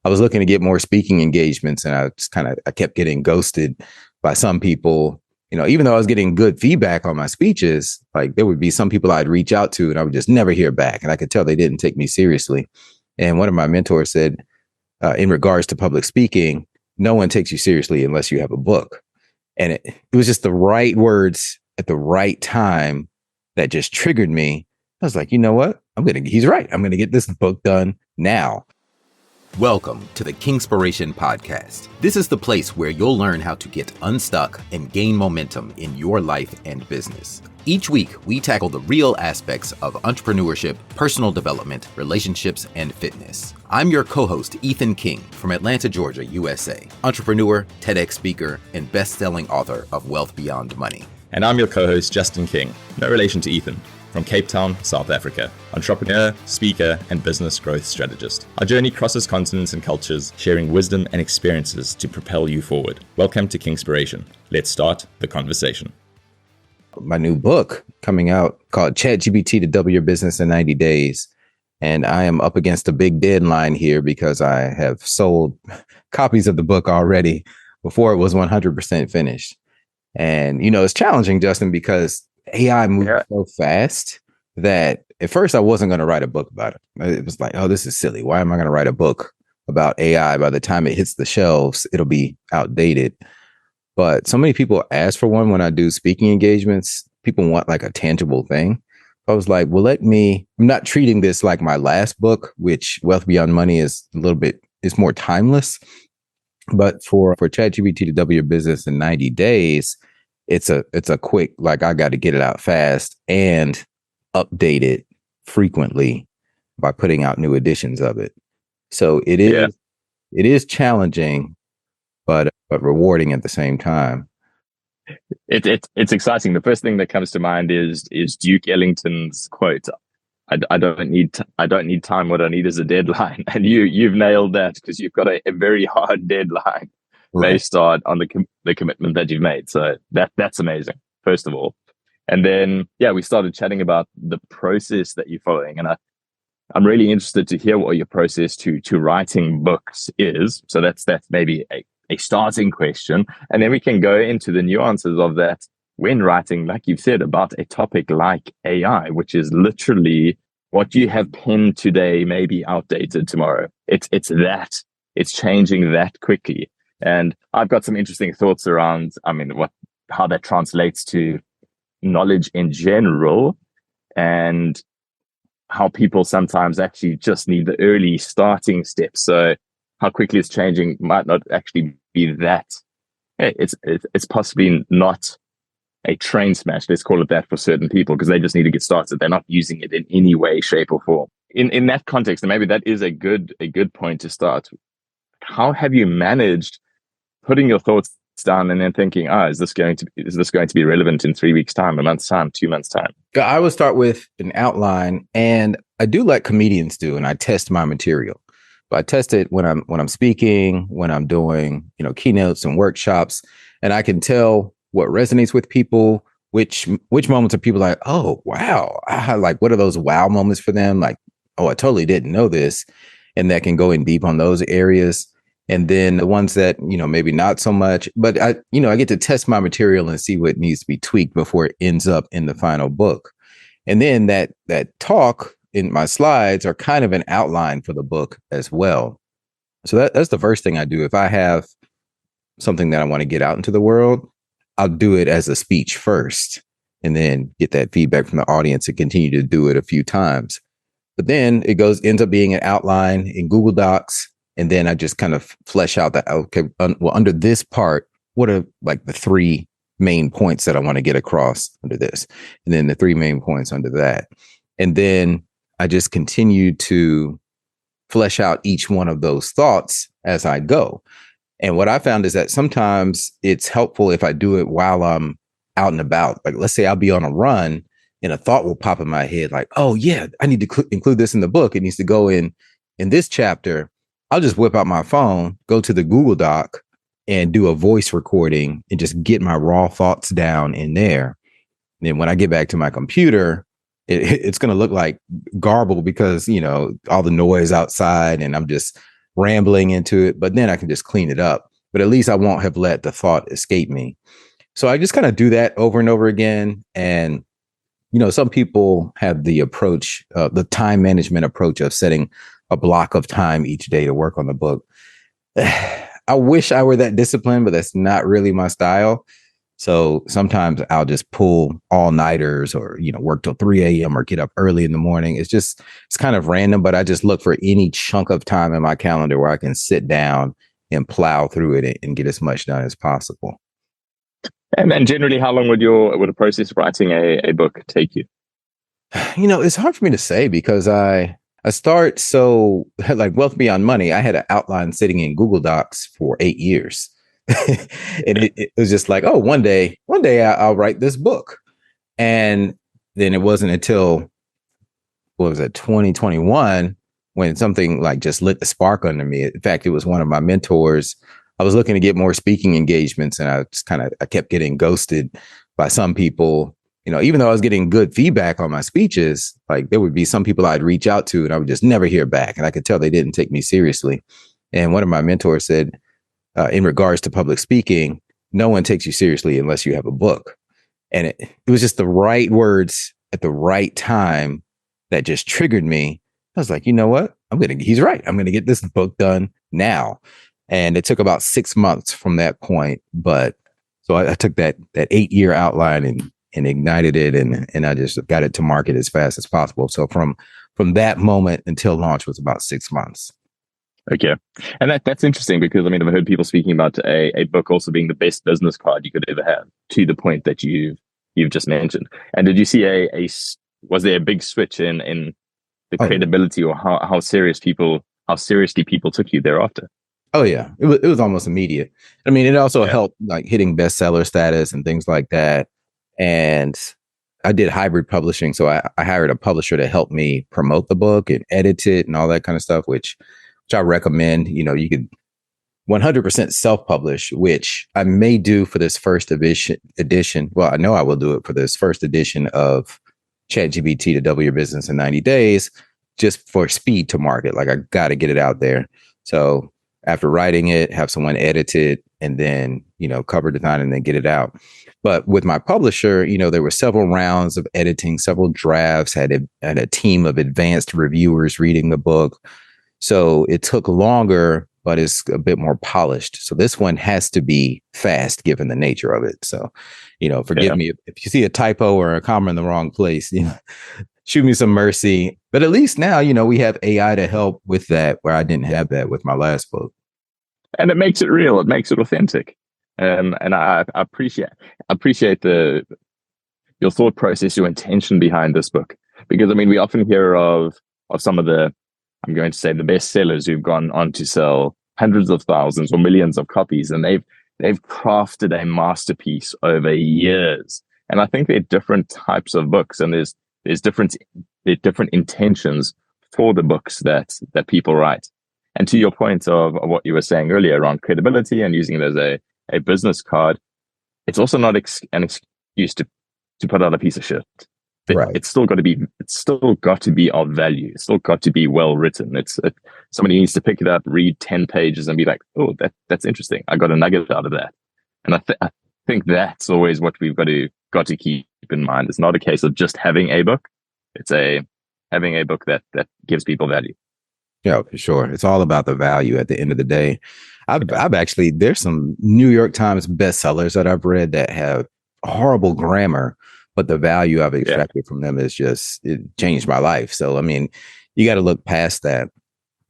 I was looking to get more speaking engagements, and I kept getting ghosted by some people. Even though I was getting good feedback on my speeches, like there would be some people I'd reach out to and I would just never hear back. And I could tell they didn't take me seriously. And one of my mentors said, in regards to public speaking, no one takes you seriously unless you have a book. And it was just the right words at the right time that just triggered me. I was like, you know what? He's right. I'm going to get this book done now. Welcome to the Kingspiration Podcast. This is the place where you'll learn how to get unstuck and gain momentum in your life and business. Each week, we tackle the real aspects of entrepreneurship, personal development, relationships, and fitness. I'm your co-host, Ethan King, from Atlanta, Georgia, USA, entrepreneur, TEDx speaker, and best-selling author of Wealth Beyond Money. And I'm your co-host, Justin King, no relation to Ethan, from Cape Town, South Africa, entrepreneur, speaker, and business growth strategist. Our journey crosses continents and cultures, sharing wisdom and experiences to propel you forward. Welcome to Kingspiration. Let's start the conversation. My new book coming out called ChatGPT to Double Your Business in 90 Days. And I am up against a big deadline here because I have sold copies of the book already before it was 100% finished. And, it's challenging, Justin, because AI moves so fast that at first I wasn't going to write a book about it. It was like, oh, this is silly. Why am I going to write a book about AI? By the time it hits the shelves, it'll be outdated. But so many people ask for one when I do speaking engagements. People want like a tangible thing. I was like, well, I'm not treating this like my last book, which Wealth Beyond Money is it's more timeless. But for ChatGPT to double your business in 90 days, it's a quick, like I got to get it out fast and update it frequently by putting out new editions of it. So it is challenging, but rewarding at the same time. It's exciting. The first thing that comes to mind is Duke Ellington's quote, I don't need time. What I need is a deadline. And you've nailed that because you've got a very hard deadline. Right. Based on the commitment that you've made. So that's amazing, first of all. And then, we started chatting about the process that you're following. And I'm really interested to hear what your process to writing books is. So that's maybe a starting question. And then we can go into the nuances of that when writing, like you've said, about a topic like AI, which is literally what you have penned today may be outdated tomorrow. It's changing that quickly. And I've got some interesting thoughts around, how that translates to knowledge in general and how people sometimes actually just need the early starting steps. So how quickly it's changing might not actually be that. It's possibly not a train smash, let's call it that, for certain people, because they just need to get started. They're not using it in any way, shape, or form. In that context, and maybe that is a good point to start. How have you managed putting your thoughts down and then thinking, is this going to be relevant in 3 weeks' time, a month's time, 2 months' time? I would start with an outline, and I do like comedians do, and I test my material. But I test it when I'm speaking, when I'm doing, keynotes and workshops, and I can tell what resonates with people, which moments are people like, oh, wow. Like, what are those wow moments for them? Like, oh, I totally didn't know this. And that can go in deep on those areas. And then the ones that, maybe not so much, but I get to test my material and see what needs to be tweaked before it ends up in the final book. And then that talk in my slides are kind of an outline for the book as well. So that's the first thing I do. If I have something that I want to get out into the world, I'll do it as a speech first and then get that feedback from the audience and continue to do it a few times. But then it ends up being an outline in Google Docs. And then I just kind of flesh out under this part, what are like the three main points that I want to get across under this? And then the three main points under that. And then I just continue to flesh out each one of those thoughts as I go. And what I found is that sometimes it's helpful if I do it while I'm out and about. Like, let's say I'll be on a run and a thought will pop in my head like, oh yeah, I need to include this in the book. It needs to go in this chapter. I'll just whip out my phone, go to the Google Doc and do a voice recording and just get my raw thoughts down in there. And then when I get back to my computer, it's going to look like garble because, all the noise outside and I'm just rambling into it, but then I can just clean it up. But at least I won't have let the thought escape me. So I just kind of do that over and over again. And, some people have the approach, the time management approach of setting a block of time each day to work on the book. I wish I were that disciplined, but that's not really my style. So sometimes I'll just pull all-nighters or, work till 3 a.m. or get up early in the morning. It's kind of random, but I just look for any chunk of time in my calendar where I can sit down and plow through it and get as much done as possible. And generally, how long would a process of writing a book take you? It's hard for me to say because I start so like Wealth Beyond Money. I had an outline sitting in Google Docs for 8 years. And it was just like, oh, one day I'll write this book. And then it wasn't until, 2021 when something like just lit the spark under me. In fact, it was one of my mentors. I was looking to get more speaking engagements, and I kept getting ghosted by some people. Even though I was getting good feedback on my speeches, like there would be some people I'd reach out to and I would just never hear back. And I could tell they didn't take me seriously. And one of my mentors said, in regards to public speaking, no one takes you seriously unless you have a book. And it was just the right words at the right time that just triggered me. I was like, you know what? He's right. I'm going to get this book done now. And it took about 6 months from that point. But so I took that 8-year outline and ignited it. And I just got it to market as fast as possible. So from that moment until launch was about 6 months. Okay. And that's interesting because I've heard people speaking about a book also being the best business card you could ever have, to the point that you've just mentioned. And did you see was there a big switch in the credibility or how seriously people took you thereafter? Oh yeah. It was almost immediate. It also helped like hitting bestseller status and things like that. And I did hybrid publishing. So I hired a publisher to help me promote the book and edit it and all that kind of stuff, which I recommend. You could 100% self-publish, which I may do for this first edition. Well, I know I will do it for this first edition of ChatGPT to double your business in 90 days, just for speed to market. Like I got to get it out there. So after writing it, have someone edit it and then, cover design and then get it out. But with my publisher, there were several rounds of editing, several drafts, had a team of advanced reviewers reading the book. So it took longer, but it's a bit more polished. So this one has to be fast given the nature of it. So, forgive me if you see a typo or a comma in the wrong place, shoot me some mercy. But at least now, we have AI to help with that, where I didn't have that with my last book. And it makes it real. It makes it authentic. And I appreciate your thought process, your intention behind this book. Because we often hear of some of the, I'm going to say, the best sellers who've gone on to sell hundreds of thousands or millions of copies, and they've crafted a masterpiece over years. And I think there are different types of books, and there's different intentions for the books that people write. And to your point of what you were saying earlier around credibility and using it as a business card, it's also not an excuse to put out a piece of shit. Right. It's still got to be of value. It's still got to be well written. Somebody needs to pick it up, read 10 pages and be like, oh, that's interesting. I got a nugget out of that. And I think that's always what we've got to keep in mind. It's not a case of just having a book. It's having a book that gives people value. Yeah, for sure. It's all about the value at the end of the day. I've actually, there's some New York Times bestsellers that I've read that have horrible grammar, but the value I've extracted from them is it changed my life. So, you got to look past that.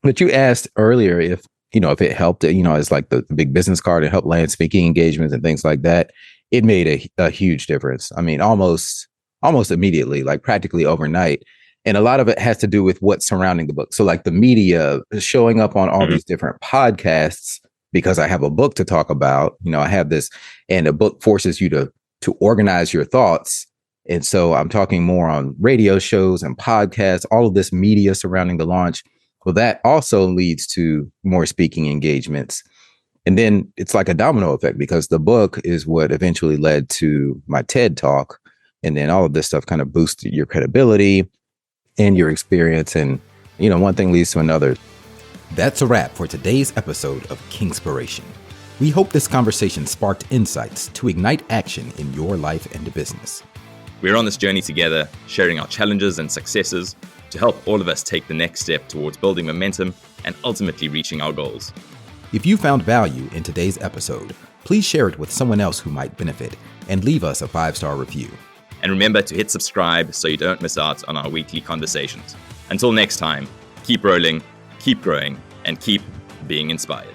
But you asked earlier if it helped, it's like the big business card, it helped land speaking engagements and things like that. It made a huge difference. Almost immediately, like practically overnight. And a lot of it has to do with what's surrounding the book. So like the media showing up on all these different podcasts, because I have a book to talk about, I have this, and a book forces you to organize your thoughts. And so I'm talking more on radio shows and podcasts, all of this media surrounding the launch. Well, that also leads to more speaking engagements. And then it's like a domino effect, because the book is what eventually led to my TED Talk. And then all of this stuff kind of boosted your credibility and your experience. And, one thing leads to another. That's a wrap for today's episode of Kingspiration. We hope this conversation sparked insights to ignite action in your life and business. We're on this journey together, sharing our challenges and successes to help all of us take the next step towards building momentum and ultimately reaching our goals. If you found value in today's episode, please share it with someone else who might benefit and leave us a 5-star review. And remember to hit subscribe so you don't miss out on our weekly conversations. Until next time, keep rolling, keep growing, and keep being inspired.